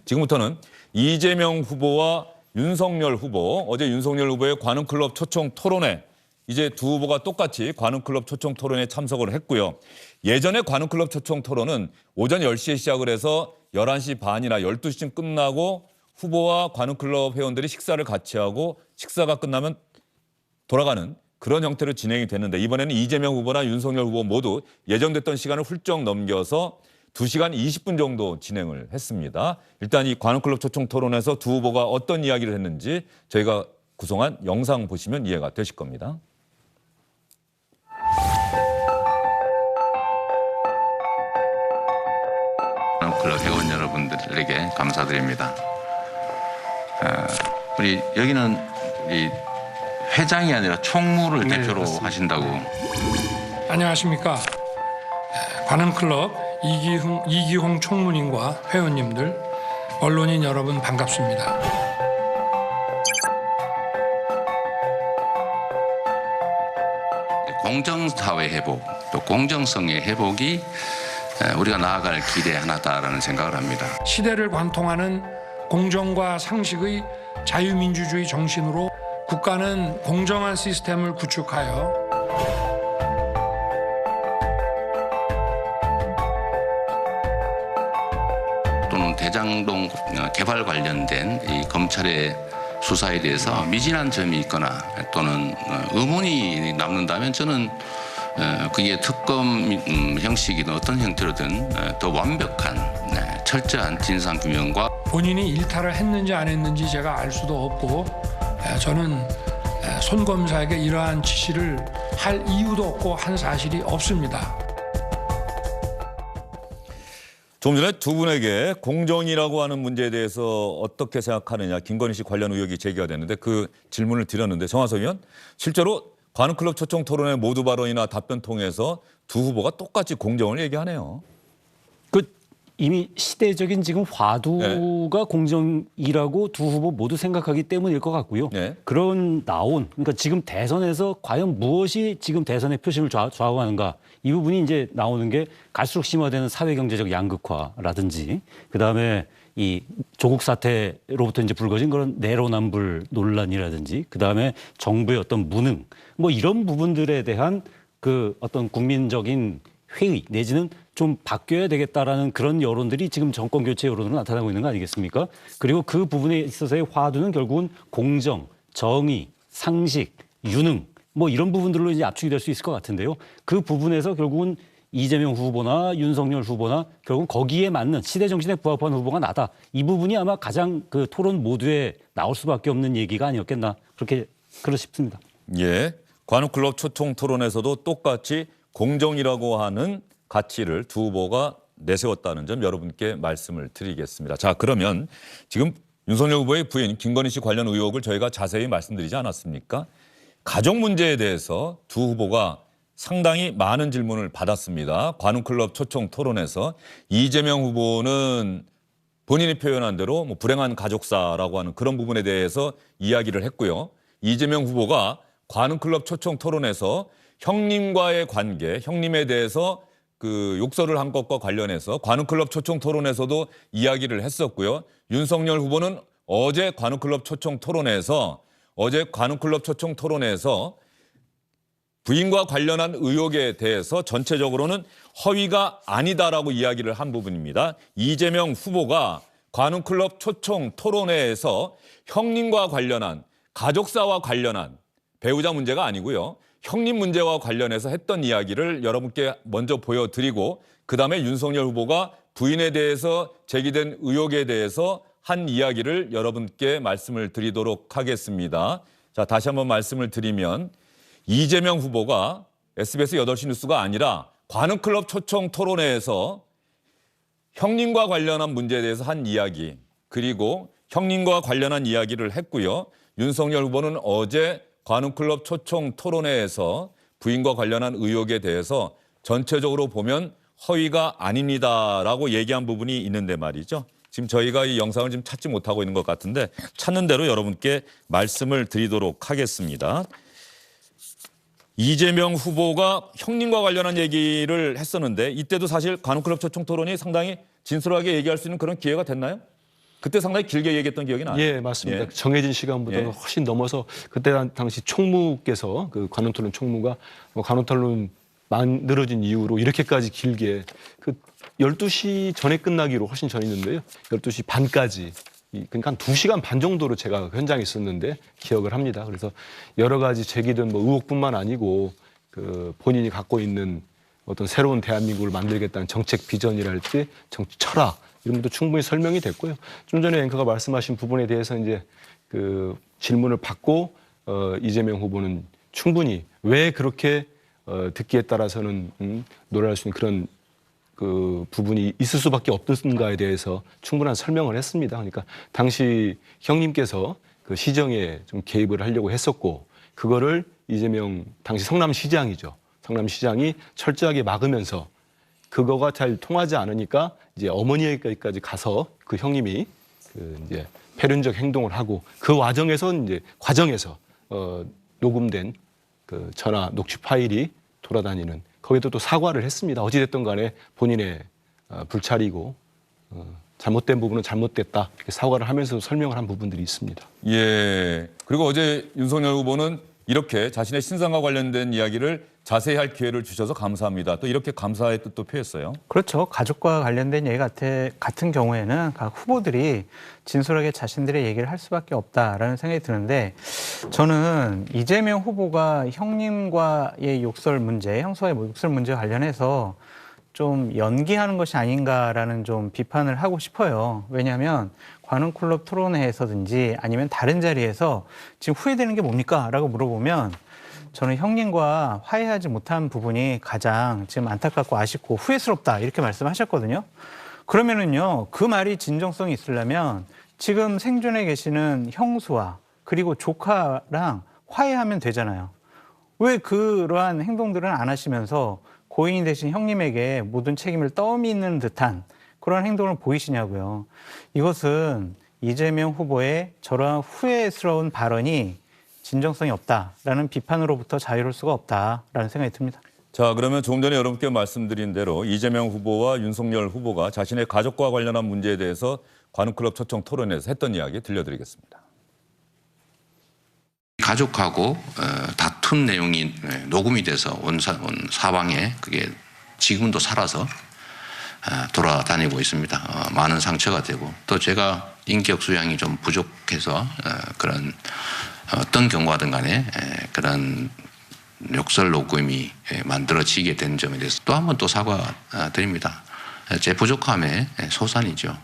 지금부터는 이재명 후보와 윤석열 후보, 어제 윤석열 후보의 관훈클럽 초청 토론회, 이제 두 후보가 똑같이 관훈클럽 초청 토론에 참석을 했고요. 예전에 관훈클럽 초청 토론은 오전 10시에 시작을 해서 11시 반이나 12시쯤 끝나고 후보와 관훈클럽 회원들이 식사를 같이 하고 식사가 끝나면 돌아가는 그런 형태로 진행이 됐는데, 이번에는 이재명 후보나 윤석열 후보 모두 예정됐던 시간을 훌쩍 넘겨서 2시간 20분 정도 진행을 했습니다. 일단 이 관훈클럽 초청 토론에서 두 후보가 어떤 이야기를 했는지 저희가 구성한 영상 보시면 이해가 되실 겁니다. 관훈클럽 회원 여러분들에게 감사드립니다. 우리 여기는 이 회장이 아니라 총무를 대표로 맞습니다. 하신다고. 안녕하십니까. 관훈클럽 이기홍 총무님과 회원님들, 언론인 여러분 반갑습니다. 공정사회 회복, 또 공정성의 회복이 우리가 나아갈 길의 하나다라는 생각을 합니다. 시대를 관통하는 공정과 상식의 자유민주주의 정신으로 국가는 공정한 시스템을 구축하여 또는 대장동 개발 관련된 이 검찰의 수사에 대해서 미진한 점이 있거나 또는 의문이 남는다면 저는 그게 특검 형식이든 어떤 형태로든 더 완벽한 철저한 진상규명과 본인이 일탈을 했는지 안 했는지 제가 알 수도 없고, 저는 손 검사에게 이러한 지시를 할 이유도 없고 한 사실이 없습니다. 좀 전에 두 분에게 공정이라고 하는 문제에 대해서 어떻게 생각하느냐, 김건희 씨 관련 의혹이 제기가 됐는데 그 질문을 드렸는데, 정화석 의원, 실제로 관훈클럽 초청 토론회 모두 발언이나 답변 통해서 두 후보가 똑같이 공정을 얘기하네요. 이미 시대적인 지금 화두가 공정이라고 두 후보 모두 생각하기 때문일 것 같고요. 네. 그러니까 지금 대선에서 과연 무엇이 지금 대선의 표심을 좌우하는가, 이 부분이 이제 나오는 게 갈수록 심화되는 사회경제적 양극화라든지, 그다음에 이 조국 사태로부터 이제 불거진 그런 내로남불 논란이라든지, 그다음에 정부의 어떤 무능, 뭐 이런 부분들에 대한 그 어떤 국민적인 회의 내지는 좀 바뀌어야 되겠다라는 그런 여론들이 지금 정권 교체 여론으로 나타나고 있는 거 아니겠습니까? 그리고 그 부분에 있어서의 화두는 결국은 공정, 정의, 상식, 유능, 뭐 이런 부분들로 이제 압축이 될 수 있을 것 같은데요. 그 부분에서 결국은 이재명 후보나 윤석열 후보나 결국 거기에 맞는 시대 정신에 부합한 후보가 나다. 이 부분이 아마 가장 그 토론 모두에 나올 수밖에 없는 얘기가 아니었겠나, 그렇게 싶습니다. 예, 관훈클럽 초청 토론에서도 똑같이 공정이라고 하는 가치를 두 후보가 내세웠다는 점 여러분께 말씀을 드리겠습니다. 자, 그러면 지금 윤석열 후보의 부인 김건희 씨 관련 의혹을 저희가 자세히 말씀드리지 않았습니까? 가족 문제에 대해서 두 후보가 상당히 많은 질문을 받았습니다. 관훈클럽 초청 토론에서 이재명 후보는 본인이 표현한 대로 뭐 불행한 가족사라고 하는 그런 부분에 대해서 이야기를 했고요. 이재명 후보가 관훈클럽 초청 토론에서 형님과의 관계, 형님에 대해서 그 욕설을 한 것과 관련해서 관훈클럽 초청 토론에서도 이야기를 했었고요. 윤석열 후보는 어제 관훈클럽 초청 토론에서 부인과 관련한 의혹에 대해서 전체적으로는 허위가 아니다라고 이야기를 한 부분입니다. 이재명 후보가 관훈클럽 초청 토론회에서 형님과 관련한, 가족사와 관련한, 배우자 문제가 아니고요, 형님 문제와 관련해서 했던 이야기를 여러분께 먼저 보여드리고, 그다음에 윤석열 후보가 부인에 대해서 제기된 의혹에 대해서 한 이야기를 여러분께 말씀을 드리도록 하겠습니다. 자, 다시 한번 말씀을 드리면 이재명 후보가 SBS 8시 뉴스가 아니라 관훈클럽 초청 토론회에서 형님과 관련한 문제에 대해서 한 이야기, 그리고 형님과 관련한 이야기를 했고요. 윤석열 후보는 어제 관훈클럽 초청 토론회에서 부인과 관련한 의혹에 대해서 전체적으로 보면 허위가 아닙니다라고 얘기한 부분이 있는데 말이죠. 지금 저희가 이 영상을 지금 찾지 못하고 있는 것 같은데 찾는 대로 여러분께 말씀을 드리도록 하겠습니다. 이재명 후보가 형님과 관련한 얘기를 했었는데 이때도 사실 관훈클럽 초청 토론이 상당히 진솔하게 얘기할 수 있는 그런 기회가 됐나요? 그때 상당히 길게 얘기했던 기억이 나요. 예, 맞습니다. 예. 정해진 시간보다는 예. 훨씬 넘어서 그때 당시 총무께서 그 관훈토론 총무가 관훈토론 만들어진 이후로 이렇게까지 길게 그 12시 전에 끝나기로 훨씬 전이었는데요. 12시 반까지 그러니까 한 2시간 반 정도로 제가 현장에 있었는데 기억을 합니다. 그래서 여러 가지 제기된 뭐 의혹뿐만 아니고 그 본인이 갖고 있는 어떤 새로운 대한민국을 만들겠다는 정책 비전이랄지 정치 철학 이런 것도 충분히 설명이 됐고요. 좀 전에 앵커가 말씀하신 부분에 대해서 이제 그 질문을 받고 이재명 후보는 충분히 왜 그렇게 듣기에 따라서는 논의할 수 있는 그런 그 부분이 있을 수밖에 없었는가에 대해서 충분한 설명을 했습니다. 그러니까 당시 형님께서 그 시정에 좀 개입을 하려고 했었고 그거를 이재명 당시 성남시장이죠. 성남시장이 철저하게 막으면서 그거가 잘 통하지 않으니까 이제 어머니에게까지 가서 그 형님이 그 이제 패륜적 행동을 하고 그 과정에서 녹음된 그 전화 녹취 파일이 돌아다니는 거기도 또 사과를 했습니다. 어찌됐든 간에 본인의 불찰이고 잘못된 부분은 잘못됐다 이렇게 사과를 하면서 설명을 한 부분들이 있습니다. 예. 그리고 어제 윤석열 후보는 이렇게 자신의 신상과 관련된 이야기를 자세히 할 기회를 주셔서 감사합니다. 또 이렇게 감사의 뜻도 표했어요. 그렇죠. 가족과 관련된 얘기 같은 경우에는 각 후보들이 진솔하게 자신들의 얘기를 할 수밖에 없다라는 생각이 드는데 저는 이재명 후보가 형님과의 욕설 문제, 형수와의 욕설 문제 관련해서 좀 연기하는 것이 아닌가라는 좀 비판을 하고 싶어요. 왜냐하면 관훈클럽 토론회에서든지 아니면 다른 자리에서 지금 후회되는 게 뭡니까? 라고 물어보면 저는 형님과 화해하지 못한 부분이 가장 지금 안타깝고 아쉽고 후회스럽다 이렇게 말씀하셨거든요. 그러면은요, 그 말이 진정성이 있으려면 지금 생존해 계시는 형수와 그리고 조카랑 화해하면 되잖아요. 왜 그러한 행동들은 안 하시면서 고인이 되신 형님에게 모든 책임을 떠미는 듯한 그런 행동을 보이시냐고요. 이것은 이재명 후보의 저러한 후회스러운 발언이 진정성이 없다라는 비판으로부터 자유로울 수가 없다라는 생각이 듭니다. 자, 그러면 조금 전에 여러분께 말씀드린 대로 이재명 후보와 윤석열 후보가 자신의 가족과 관련한 문제에 대해서 관훈클럽 초청 토론에서 했던 이야기 들려드리겠습니다. 가족하고 다툰 내용이 녹음이 돼서 온 사방에 그게 지금도 살아서 돌아다니고 있습니다. 많은 상처가 되고 또 제가 인격 수양이 좀 부족해서 그런 어떤 경우하든 간에 그런 욕설 녹음이 만들어지게 된 점에 대해서 또 한 번 또 사과드립니다. 제 부족함의 소산이죠.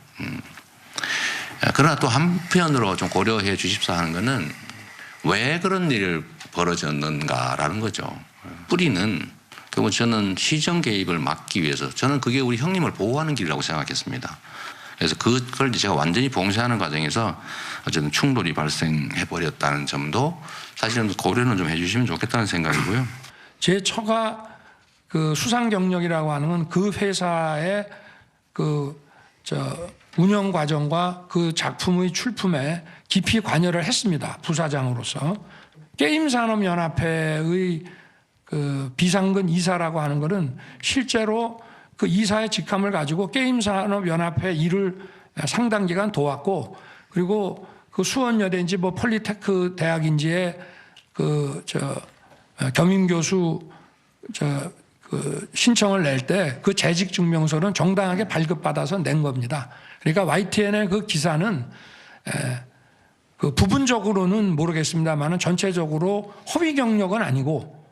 그러나 또 한편으로 좀 고려해 주십사 하는 것은 왜 그런 일이 벌어졌는가라는 거죠. 뿌리는 결국 저는 시정 개입을 막기 위해서 저는 그게 우리 형님을 보호하는 길이라고 생각했습니다. 그래서 그걸 제가 완전히 봉쇄하는 과정에서 어쨌든 충돌이 발생해 버렸다는 점도 사실은 고려는 좀 해주시면 좋겠다는 생각이고요. 제 처가 그 수상 경력이라고 하는 건 그 회사의 운영 과정과 그 작품의 출품에 깊이 관여를 했습니다. 부사장으로서. 게임산업연합회의 그 비상근 이사라고 하는 것은 실제로 그 이사의 직함을 가지고 게임산업연합회 일을 상당 기간 도왔고 그리고 그 수원여대인지 뭐 폴리테크 대학인지에 겸임교수 신청을 낼 때 그 재직 증명서는 정당하게 발급받아서 낸 겁니다. 그러니까 YTN의 그 기사는 그 부분적으로는 모르겠습니다만은 전체적으로 허위 경력은 아니고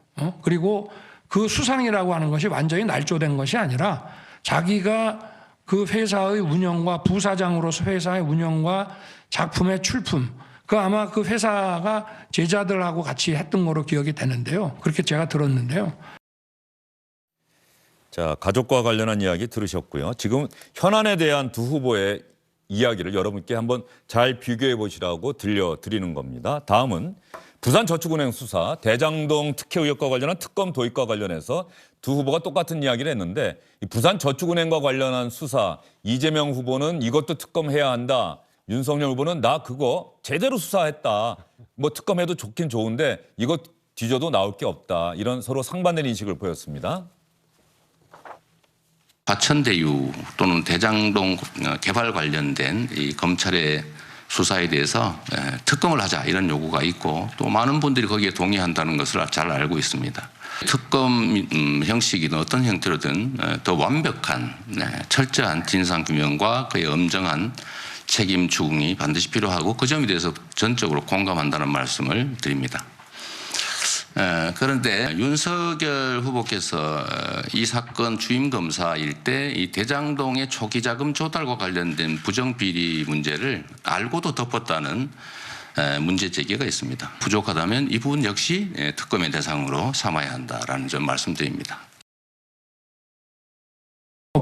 그리고 그 수상이라고 하는 것이 완전히 날조된 것이 아니라 자기가 그 회사의 운영과 부사장으로서 회사의 운영과 작품의 출품 그 아마 그 회사가 제자들하고 같이 했던 거로 기억이 되는데요. 그렇게 제가 들었는데요. 자, 가족과 관련한 이야기 들으셨고요. 지금 현안에 대한 두 후보의 이야기를 여러분께 한번 잘 비교해 보시라고 들려드리는 겁니다. 다음은 부산저축은행 수사, 대장동 특혜 의혹과 관련한 특검 도입과 관련해서 두 후보가 똑같은 이야기를 했는데 이 부산저축은행과 관련한 수사, 이재명 후보는 이것도 특검해야 한다. 윤석열 후보는 나 그거 제대로 수사했다. 뭐 특검해도 좋긴 좋은데 이거 뒤져도 나올 게 없다. 이런 서로 상반된 인식을 보였습니다. 화천대유 또는 대장동 개발 관련된 이 검찰의 수사에 대해서 특검을 하자 이런 요구가 있고 또 많은 분들이 거기에 동의한다는 것을 잘 알고 있습니다. 특검 형식이든 어떤 형태로든 더 완벽한 철저한 진상규명과 그의 엄정한 책임 추궁이 반드시 필요하고 그 점에 대해서 전적으로 공감한다는 말씀을 드립니다. 그런데 윤석열 후보께서 이 사건 주임 검사일 때 이 대장동의 초기 자금 조달과 관련된 부정비리 문제를 알고도 덮었다는 문제 제기가 있습니다. 부족하다면 이 부분 역시 특검의 대상으로 삼아야 한다라는 점 말씀드립니다.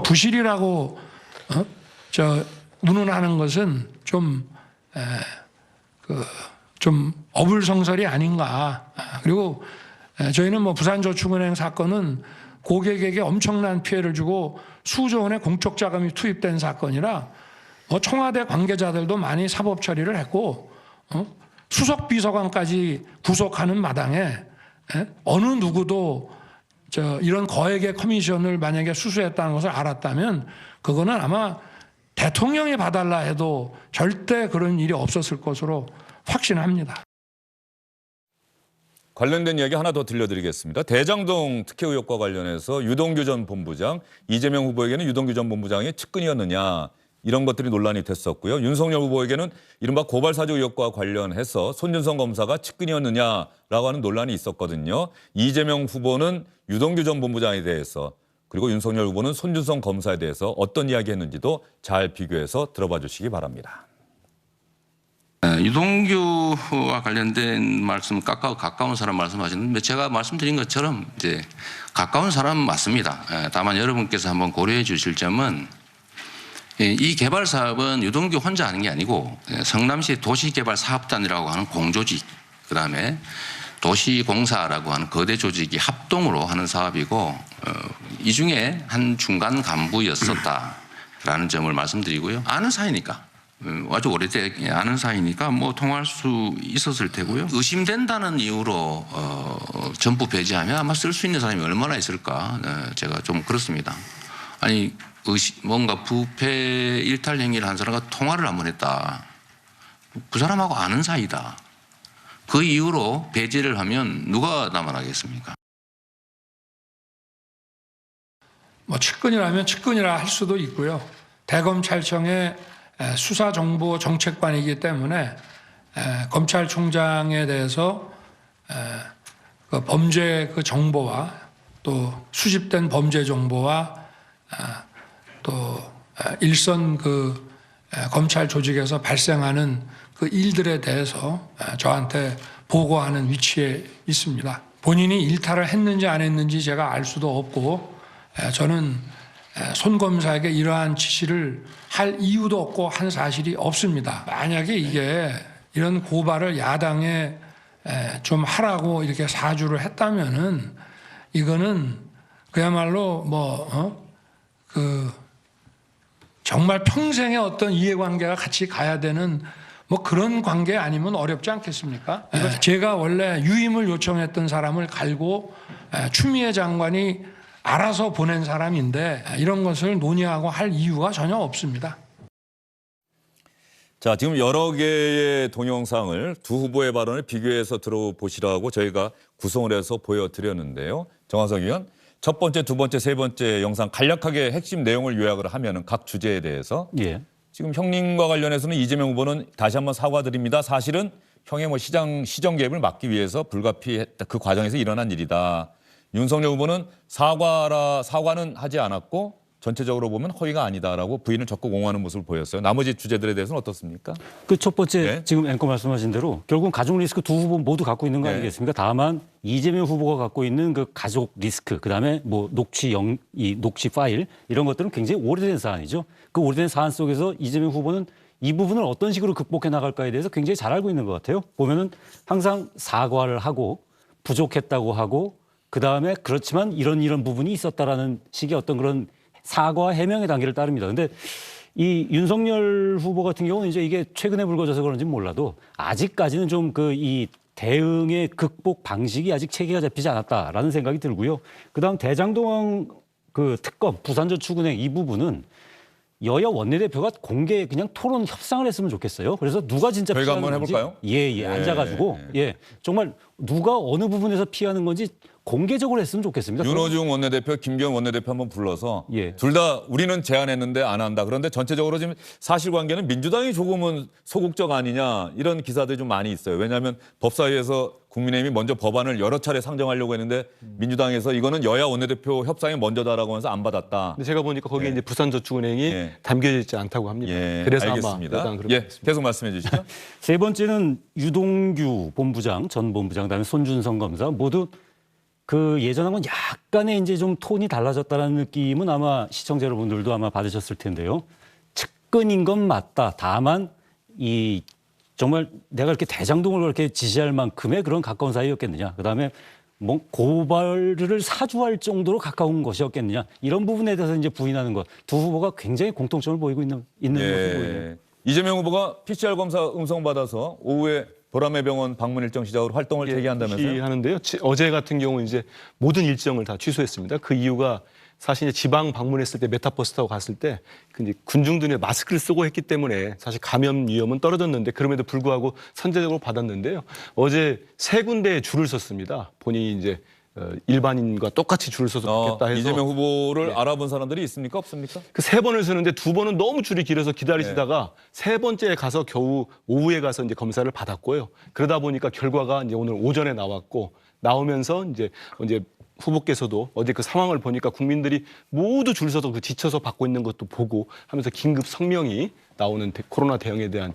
부실이라고 운운하는 것은 좀 어불성설이 아닌가. 그리고 저희는 뭐 부산저축은행 사건은 고객에게 엄청난 피해를 주고 수조 원의 공적 자금이 투입된 사건이라 청와대 관계자들도 많이 사법 처리를 했고 수석 비서관까지 구속하는 마당에 어느 누구도 이런 거액의 커미션을 만약에 수수했다는 것을 알았다면 그거는 아마 대통령이 봐달라 해도 절대 그런 일이 없었을 것으로 확신합니다. 관련된 이야기 하나 더 들려드리겠습니다. 대장동 특혜 의혹과 관련해서 유동규 전 본부장, 이재명 후보에게는 유동규 전 본부장이 측근이었느냐 이런 것들이 논란이 됐었고요. 윤석열 후보에게는 이른바 고발사주 의혹과 관련해서 손준성 검사가 측근이었느냐라고 하는 논란이 있었거든요. 이재명 후보는 유동규 전 본부장에 대해서 그리고 윤석열 후보는 손준성 검사에 대해서 어떤 이야기했는지도 잘 비교해서 들어봐 주시기 바랍니다. 유동규와 관련된 말씀, 가까운 사람 말씀하시는데 제가 말씀드린 것처럼 이제 가까운 사람 맞습니다. 다만 여러분께서 한번 고려해 주실 점은 이 개발 사업은 유동규 혼자 하는 게 아니고 성남시 도시개발사업단이라고 하는 공조직, 그다음에 도시공사라고 하는 거대 조직이 합동으로 하는 사업이고 이 중에 한 중간 간부였었다라는 점을 말씀드리고요. 아는 사이니까. 아주 오래돼 아는 사이니까 뭐 통할 수 있었을 테고요. 의심된다는 이유로 전부 배제하면 아마 쓸 수 있는 사람이 얼마나 있을까 제가 좀 그렇습니다. 아니 뭔가 부패 일탈 행위를 한 사람과 통화를 한번 했다. 그 사람하고 아는 사이다. 그 이유로 배제를 하면 누가 남아나겠습니까? 뭐 측근이라면 측근이라 할 수도 있고요. 대검찰청의 수사정보정책관이기 때문에 검찰총장에 대해서 그 범죄 그 정보와 또 수집된 범죄 정보와 또 일선 그 검찰 조직에서 발생하는 그 일들에 대해서 저한테 보고하는 위치에 있습니다. 본인이 일탈을 했는지 안 했는지 제가 알 수도 없고 저는 손 검사에게 이러한 지시를 할 이유도 없고 한 사실이 없습니다. 만약에 이게 이런 고발을 야당에 좀 하라고 이렇게 사주를 했다면은 이거는 그야말로 정말 평생의 어떤 이해관계가 같이 가야 되는 뭐 그런 관계 아니면 어렵지 않겠습니까? 제가 원래 유임을 요청했던 사람을 갈고 추미애 장관이 알아서 보낸 사람인데 이런 것을 논의하고 할 이유가 전혀 없습니다. 자, 지금 여러 개의 동영상을 두 후보의 발언을 비교해서 들어보시라고 저희가 구성을 해서 보여드렸는데요. 정화석 의원, 첫 번째, 두 번째, 세 번째 영상 간략하게 핵심 내용을 요약을 하면은 각 주제에 대해서 지금 형님과 관련해서는 이재명 후보는 다시 한번 사과드립니다. 사실은 형의 뭐 시정 개입을 막기 위해서 불가피했다. 그 과정에서 일어난 일이다. 윤석열 후보는 사과는 하지 않았고 전체적으로 보면 허위가 아니다라고 부인을 적극 옹호하는 모습을 보였어요. 나머지 주제들에 대해서는 어떻습니까? 그 첫 번째 지금 앵커 말씀하신 대로 결국은 가족 리스크 두 후보 모두 갖고 있는 거 아니겠습니까? 다만 이재명 후보가 갖고 있는 그 가족 리스크, 그다음에 뭐 녹취 파일 이런 것들은 굉장히 오래된 사안이죠. 그 오래된 사안 속에서 이재명 후보는 이 부분을 어떤 식으로 극복해 나갈까에 대해서 굉장히 잘 알고 있는 것 같아요. 보면은 항상 사과를 하고 부족했다고 하고 그다음에 그렇지만 이런 부분이 있었다라는 식의 어떤 그런 사과 해명의 단계를 따릅니다. 그런데 이 윤석열 후보 같은 경우는 이제 이게 최근에 불거져서 그런지 몰라도 아직까지는 좀 이 대응의 극복 방식이 아직 체계가 잡히지 않았다라는 생각이 들고요. 그다음 대장동 그 특검, 부산저축은행 이 부분은 여야 원내대표가 공개 그냥 토론 협상을 했으면 좋겠어요. 그래서 누가 진짜 저희가 피하는 한번 건지 해볼까요? 예, 앉아가지고 정말 누가 어느 부분에서 피하는 건지 공개적으로 했으면 좋겠습니다. 윤호중 원내대표, 김기현 원내대표 한번 불러서 예. 둘 다 우리는 제안했는데 안 한다. 그런데 전체적으로 지금 사실관계는 민주당이 조금은 소극적 아니냐 이런 기사들이 좀 많이 있어요. 왜냐하면 법사위에서 국민의힘이 먼저 법안을 여러 차례 상정하려고 했는데 민주당에서 이거는 여야 원내대표 협상이 먼저다라고 하면서 안 받았다. 근데 제가 보니까 거기에 이제 부산저축은행이 담겨져 있지 않다고 합니다. 그래서 알겠습니다. 아마 여당 그렇게 예, 계속 말씀해 주시죠. 세 번째는 유동규 본부장, 전 본부장, 그다음에 손준성 검사 모두 그 예전하고는 약간의 이제 좀 톤이 달라졌다는 느낌은 아마 시청자 여러분들도 아마 받으셨을 텐데요. 측근인 건 맞다. 다만 이 정말 내가 이렇게 대장동을 그렇게 지시할 만큼의 그런 가까운 사이였겠느냐. 그다음에 뭐 고발을 사주할 정도로 가까운 것이었겠느냐. 이런 부분에 대해서 이제 부인하는 것. 두 후보가 굉장히 공통점을 보이고 있는 모습을 보이네요. 이재명 후보가 PCR 검사 음성 받아서 오후에 보라매 병원 방문 일정 시작으로 활동을 재개한다면서요? 하는데요. 어제 같은 경우 이제 모든 일정을 다 취소했습니다. 그 이유가 사실 이제 지방 방문했을 때 메타버스 타고 갔을 때 이제 군중들이 마스크를 쓰고 했기 때문에 사실 감염 위험은 떨어졌는데 그럼에도 불구하고 선제적으로 받았는데요. 어제 세 군데에 줄을 섰습니다. 본인이 이제 일반인과 똑같이 줄을 서서 받겠다 해서 이재명 후보를 알아본 사람들이 있습니까? 없습니까? 그 세 번을 서는데 두 번은 너무 줄이 길어서 기다리시다가 세 번째에 가서 겨우 오후에 가서 이제 검사를 받았고요. 그러다 보니까 결과가 이제 오늘 오전에 나왔고 나오면서 이제 후보께서도 어제 그 상황을 보니까 국민들이 모두 줄 서서 그 지쳐서 받고 있는 것도 보고 하면서 긴급 성명이 나오는 코로나 대응에 대한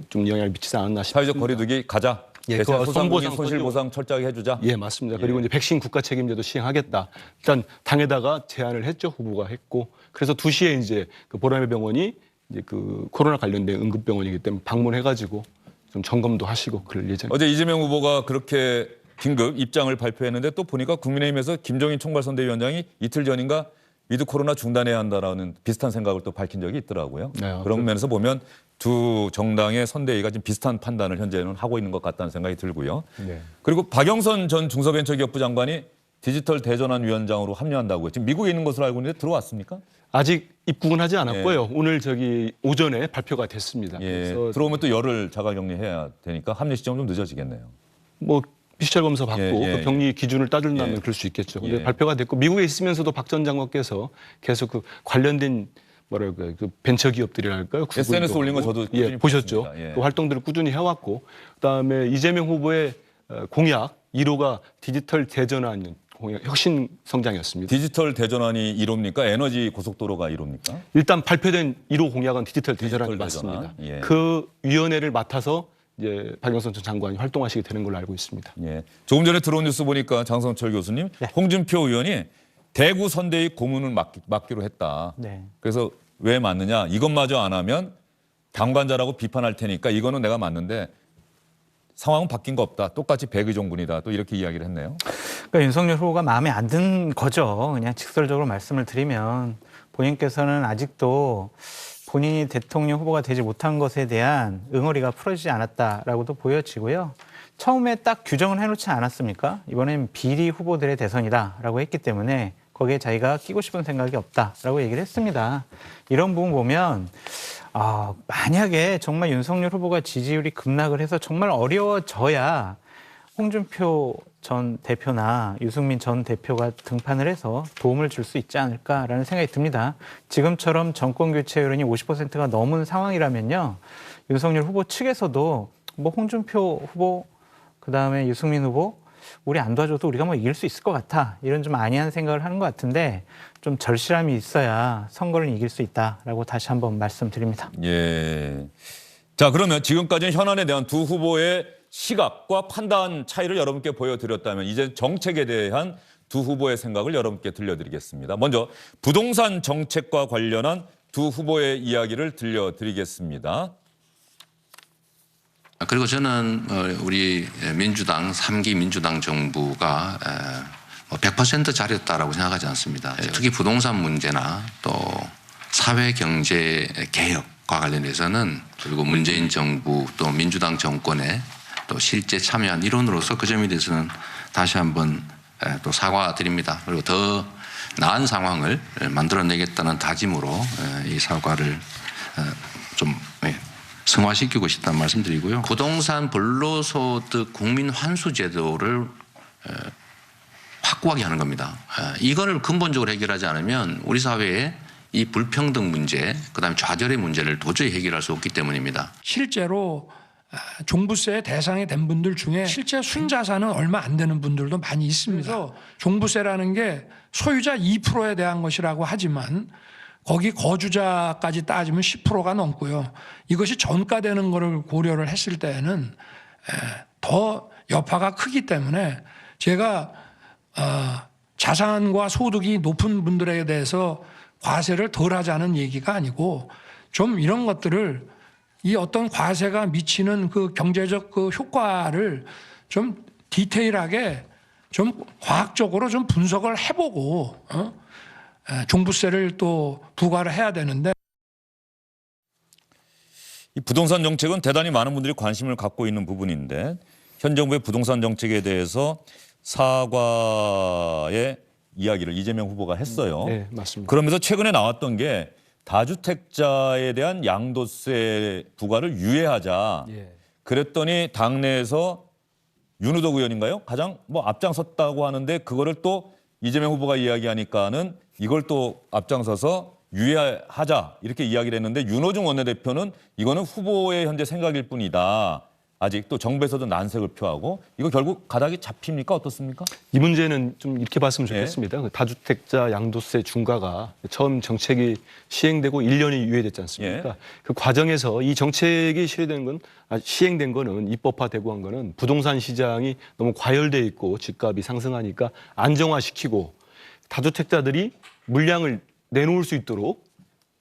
좀 영향을 미치지 않았나 싶습니다. 사회적 거리두기 가자. 예, 대신 그거 소상공인 손보상 손실보상 철저하게 해주자. 예, 맞습니다. 그리고 이제 백신 국가 책임제도 시행하겠다. 일단 당에다가 제안을 했죠. 후보가 했고. 그래서 2시에 이제 그 보라매 병원이 이제 그 코로나 관련된 응급병원이기 때문에 방문해가지고 좀 점검도 하시고 그럴 예정입니다. 어제 이재명 후보가 그렇게 긴급 입장을 발표했는데 또 보니까 국민의힘에서 김종인 총괄선대위원장이 이틀 전인가 위드 코로나 중단해야 한다라는 비슷한 생각을 또 밝힌 적이 있더라고요. 네, 그런 면에서 보면 두 정당의 선대위가 지금 비슷한 판단을 현재는 하고 있는 것 같다는 생각이 들고요. 네. 그리고 박영선 전 중소벤처기업부 장관이 디지털 대전환 위원장으로 합류한다고요. 지금 미국에 있는 것으로 알고 있는데 들어왔습니까? 아직 입국은 하지 않았고요. 오늘 오전에 발표가 됐습니다. 예. 들어오면 또 열흘 자가격리해야 되니까 합류 시점 좀 늦어지겠네요. 뭐 PCR 검사 받고 예. 그 격리 기준을 따른다면 그럴 수 있겠죠. 근데 발표가 됐고 미국에 있으면서도 박 전 장관께서 계속 그 관련된 그 벤처 기업들이랄까요? SNS 올린 거 저도 꾸준히 보셨죠. 봤습니다. 예. 그 활동들을 꾸준히 해왔고 그다음에 이재명 후보의 공약 1호가 디지털 대전환 공약 혁신 성장이었습니다. 디지털 대전환이 1호입니까? 에너지 고속도로가 1호입니까? 일단 발표된 1호 공약은 디지털 대전환이 디지털 맞습니다. 대전환. 예. 그 위원회를 맡아서 이제 박영선 전 장관이 활동하시게 되는 걸로 알고 있습니다. 예. 조금 전에 들어온 뉴스 보니까 장성철 교수님, 홍준표 의원이 대구 선대위 고문을 맡기로 했다. 네. 그래서 왜 맡느냐? 이것마저 안 하면 당관자라고 비판할 테니까 이거는 내가 맡는데 상황은 바뀐 거 없다. 똑같이 백의종군이다. 또 이렇게 이야기를 했네요. 그러니까 윤석열 후보가 마음에 안 든 거죠. 그냥 직설적으로 말씀을 드리면 본인께서는 아직도 본인이 대통령 후보가 되지 못한 것에 대한 응어리가 풀어지지 않았다라고도 보여지고요. 처음에 딱 규정을 해놓지 않았습니까? 이번엔 비리 후보들의 대선이다라고 했기 때문에 거기에 자기가 끼고 싶은 생각이 없다라고 얘기를 했습니다. 이런 부분 보면 만약에 정말 윤석열 후보가 지지율이 급락을 해서 정말 어려워져야 홍준표 전 대표나 유승민 전 대표가 등판을 해서 도움을 줄 수 있지 않을까라는 생각이 듭니다. 지금처럼 정권 교체 여론이 50%가 넘은 상황이라면요. 윤석열 후보 측에서도 뭐 홍준표 후보 그다음에 유승민 후보 우리 안 도와줘도 우리가 뭐 이길 수 있을 것 같아. 이런 좀 안이한 생각을 하는 것 같은데 좀 절실함이 있어야 선거를 이길 수 있다라고 다시 한번 말씀드립니다. 예. 자, 그러면 지금까지는 현안에 대한 두 후보의 시각과 판단 차이를 여러분께 보여드렸다면 이제 정책에 대한 두 후보의 생각을 여러분께 들려드리겠습니다. 먼저 부동산 정책과 관련한 두 후보의 이야기를 들려드리겠습니다. 그리고 저는 우리 민주당 3기 민주당 정부가 100% 잘했다라고 생각하지 않습니다. 특히 부동산 문제나 또 사회경제 개혁과 관련해서는 그리고 문재인 정부 또 민주당 정권에 또 실제 참여한 일원으로서 그 점에 대해서는 다시 한번 또 사과드립니다. 그리고 더 나은 상황을 만들어내겠다는 다짐으로 이 사과를 좀 승화시키고 싶다는 말씀드리고요. 부동산 불로소득 국민 환수 제도를 확고하게 하는 겁니다. 이거를 근본적으로 해결하지 않으면 우리 사회에 이 불평등 문제, 그다음에 좌절의 문제를 도저히 해결할 수 없기 때문입니다. 실제로 종부세 대상이 된 분들 중에 실제 순자산은 얼마 안 되는 분들도 많이 있습니다. 그래서 종부세라는 게 소유자 2%에 대한 것이라고 하지만 거기 거주자까지 따지면 10%가 넘고요. 이것이 전가되는 것을 고려를 했을 때에는 더 여파가 크기 때문에 제가 자산과 소득이 높은 분들에 대해서 과세를 덜 하자는 얘기가 아니고 좀 이런 것들을 이 어떤 과세가 미치는 그 경제적 그 효과를 좀 디테일하게 좀 과학적으로 좀 분석을 해보고 종부세를 또 부과를 해야 되는데 이 부동산 정책은 대단히 많은 분들이 관심을 갖고 있는 부분인데 현 정부의 부동산 정책에 대해서 사과의 이야기를 이재명 후보가 했어요. 네, 맞습니다. 그러면서 최근에 나왔던 게 다주택자에 대한 양도세 부과를 유예하자. 예. 그랬더니 당내에서 윤우덕 의원인가요? 가장 앞장섰다고 하는데 그거를 또 이재명 후보가 이야기하니까는 이걸 또 앞장서서 유예하자 이렇게 이야기를 했는데 윤호중 원내대표는 이거는 후보의 현재 생각일 뿐이다. 아직 또 정부에서도 난색을 표하고 이거 결국 가닥이 잡힙니까? 어떻습니까? 이 문제는 좀 이렇게 봤으면 좋겠습니다. 그 다주택자 양도세 중과가 처음 정책이 시행되고 1년이 유예됐지 않습니까? 그 과정에서 이 정책이 시행된 거는 입법화되고 한 거는 부동산 시장이 너무 과열돼 있고 집값이 상승하니까 안정화시키고 다주택자들이 물량을 내놓을 수 있도록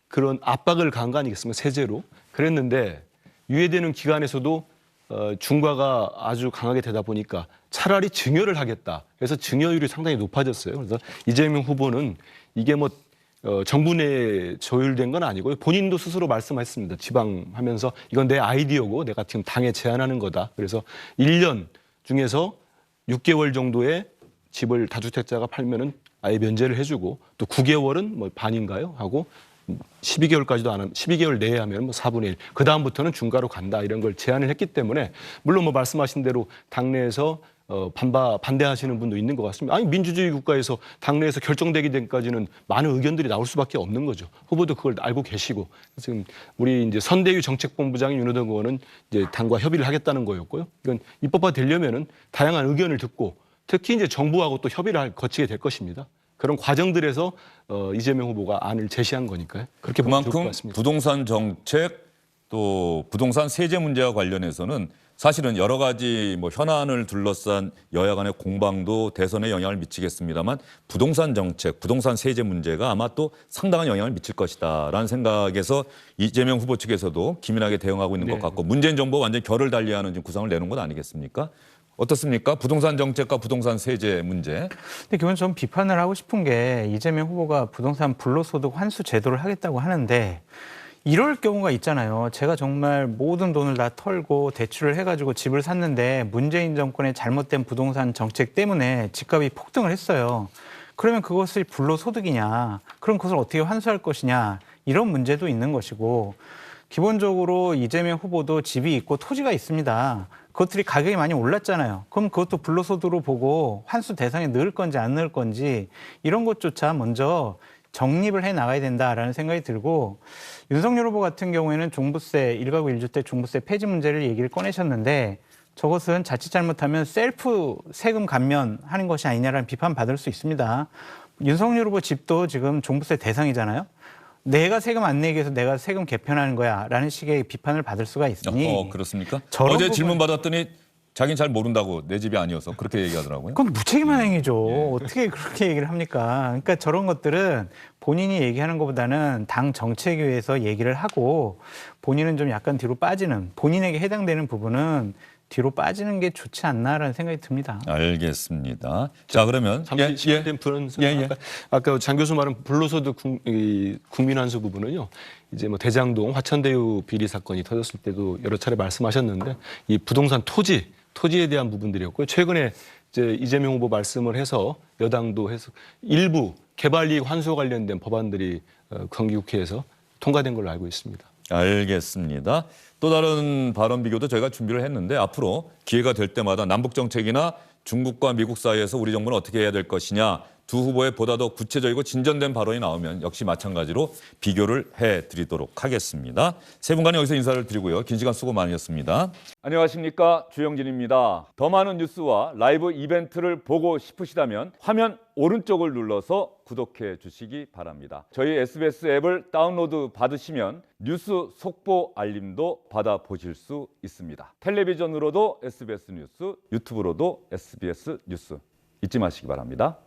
그런 압박을 가한 거 아니겠습니까? 세제로. 그랬는데 유예되는 기간에서도 중과가 아주 강하게 되다 보니까 차라리 증여를 하겠다. 그래서 증여율이 상당히 높아졌어요. 그래서 이재명 후보는 이게 정부 내에 조율된 건 아니고요. 본인도 스스로 말씀하셨습니다. 지방하면서 이건 내 아이디어고 내가 지금 당에 제안하는 거다. 그래서 1년 중에서 6개월 정도의 집을 다주택자가 팔면은 아예 면제를 해주고 또 9개월은 반인가요? 하고 12개월까지도 안 하면 12개월 내에 하면 4분의 1. 그 다음부터는 중과로 간다 이런 걸 제안을 했기 때문에 물론 말씀하신 대로 당내에서 반대하시는 분도 있는 것 같습니다. 아니 민주주의 국가에서 당내에서 결정되기 전까지는 많은 의견들이 나올 수밖에 없는 거죠. 후보도 그걸 알고 계시고 지금 우리 이제 선대위 정책본부장인 윤호덕 의원은 이제 당과 협의를 하겠다는 거였고요. 이건 입법화되려면은 다양한 의견을 듣고 특히 이제 정부하고 또 협의를 거치게 될 것입니다. 그런 과정들에서 이재명 후보가 안을 제시한 거니까요. 그렇게 보면 좋을 것 그만큼 같습니다. 부동산 정책 또 부동산 세제 문제와 관련해서는 사실은 여러 가지 현안을 둘러싼 여야 간의 공방도 대선에 영향을 미치겠습니다만 부동산 정책, 부동산 세제 문제가 아마 또 상당한 영향을 미칠 것이다라는 생각에서 이재명 후보 측에서도 기민하게 대응하고 있는 것 같고 문재인 정부와 완전히 결을 달리하는 지금 구상을 내놓은 것 아니겠습니까? 어떻습니까? 부동산 정책과 부동산 세제 문제. 근데 기본 좀 비판을 하고 싶은 게 이재명 후보가 부동산 불로소득 환수 제도를 하겠다고 하는데 이럴 경우가 있잖아요. 제가 정말 모든 돈을 다 털고 대출을 해가지고 집을 샀는데 문재인 정권의 잘못된 부동산 정책 때문에 집값이 폭등을 했어요. 그러면 그것이 불로소득이냐? 그럼 그것을 어떻게 환수할 것이냐? 이런 문제도 있는 것이고 기본적으로 이재명 후보도 집이 있고 토지가 있습니다. 그것들이 가격이 많이 올랐잖아요. 그럼 그것도 불로소득으로 보고 환수 대상에 넣을 건지 안 넣을 건지 이런 것조차 먼저 정립을 해 나가야 된다라는 생각이 들고 윤석열 후보 같은 경우에는 종부세, 1가구 1주택 종부세 폐지 문제를 얘기를 꺼내셨는데 저것은 자칫 잘못하면 셀프 세금 감면하는 것이 아니냐라는 비판받을 수 있습니다. 윤석열 후보 집도 지금 종부세 대상이잖아요. 내가 세금 안 내기 위해서 내가 세금 개편하는 거야 라는 식의 비판을 받을 수가 있으니 그렇습니까? 저런 어제 질문 받았더니 자기는 잘 모른다고 내 집이 아니어서 그렇게 얘기하더라고요. 그건 무책임한 행위죠. 어떻게 그렇게 얘기를 합니까? 그러니까 저런 것들은 본인이 얘기하는 것보다는 당 정책에 의해서 얘기를 하고 본인은 좀 약간 뒤로 빠지는 본인에게 해당되는 부분은 뒤로 빠지는 게 좋지 않나라는 생각이 듭니다. 알겠습니다. 자 그러면 잠시 시간된 부분 아까 장 교수 말한 불로소득 국민환수 부분은요. 이제 대장동 화천대유 비리 사건이 터졌을 때도 여러 차례 말씀하셨는데 이 부동산 토지 토지에 대한 부분들이었고요. 최근에 이제 이재명 후보 말씀을 해서 여당도 해서 일부 개발이익 환수 관련된 법안들이 경기국회에서 통과된 걸로 알고 있습니다. 알겠습니다. 또 다른 발언 비교도 저희가 준비를 했는데 앞으로 기회가 될 때마다 남북 정책이나 중국과 미국 사이에서 우리 정부는 어떻게 해야 될 것이냐 두 후보의 보다 더 구체적이고 진전된 발언이 나오면 역시 마찬가지로 비교를 해드리도록 하겠습니다. 세 분간 여기서 인사를 드리고요. 긴 시간 수고 많으셨습니다. 안녕하십니까, 주영진입니다. 더 많은 뉴스와 라이브 이벤트를 보고 싶으시다면 화면 오른쪽을 눌러서 구독해 주시기 바랍니다. 저희 SBS 앱을 다운로드 받으시면 뉴스 속보 알림도 받아보실 수 있습니다. 텔레비전으로도 SBS 뉴스, 유튜브로도 SBS 뉴스 잊지 마시기 바랍니다.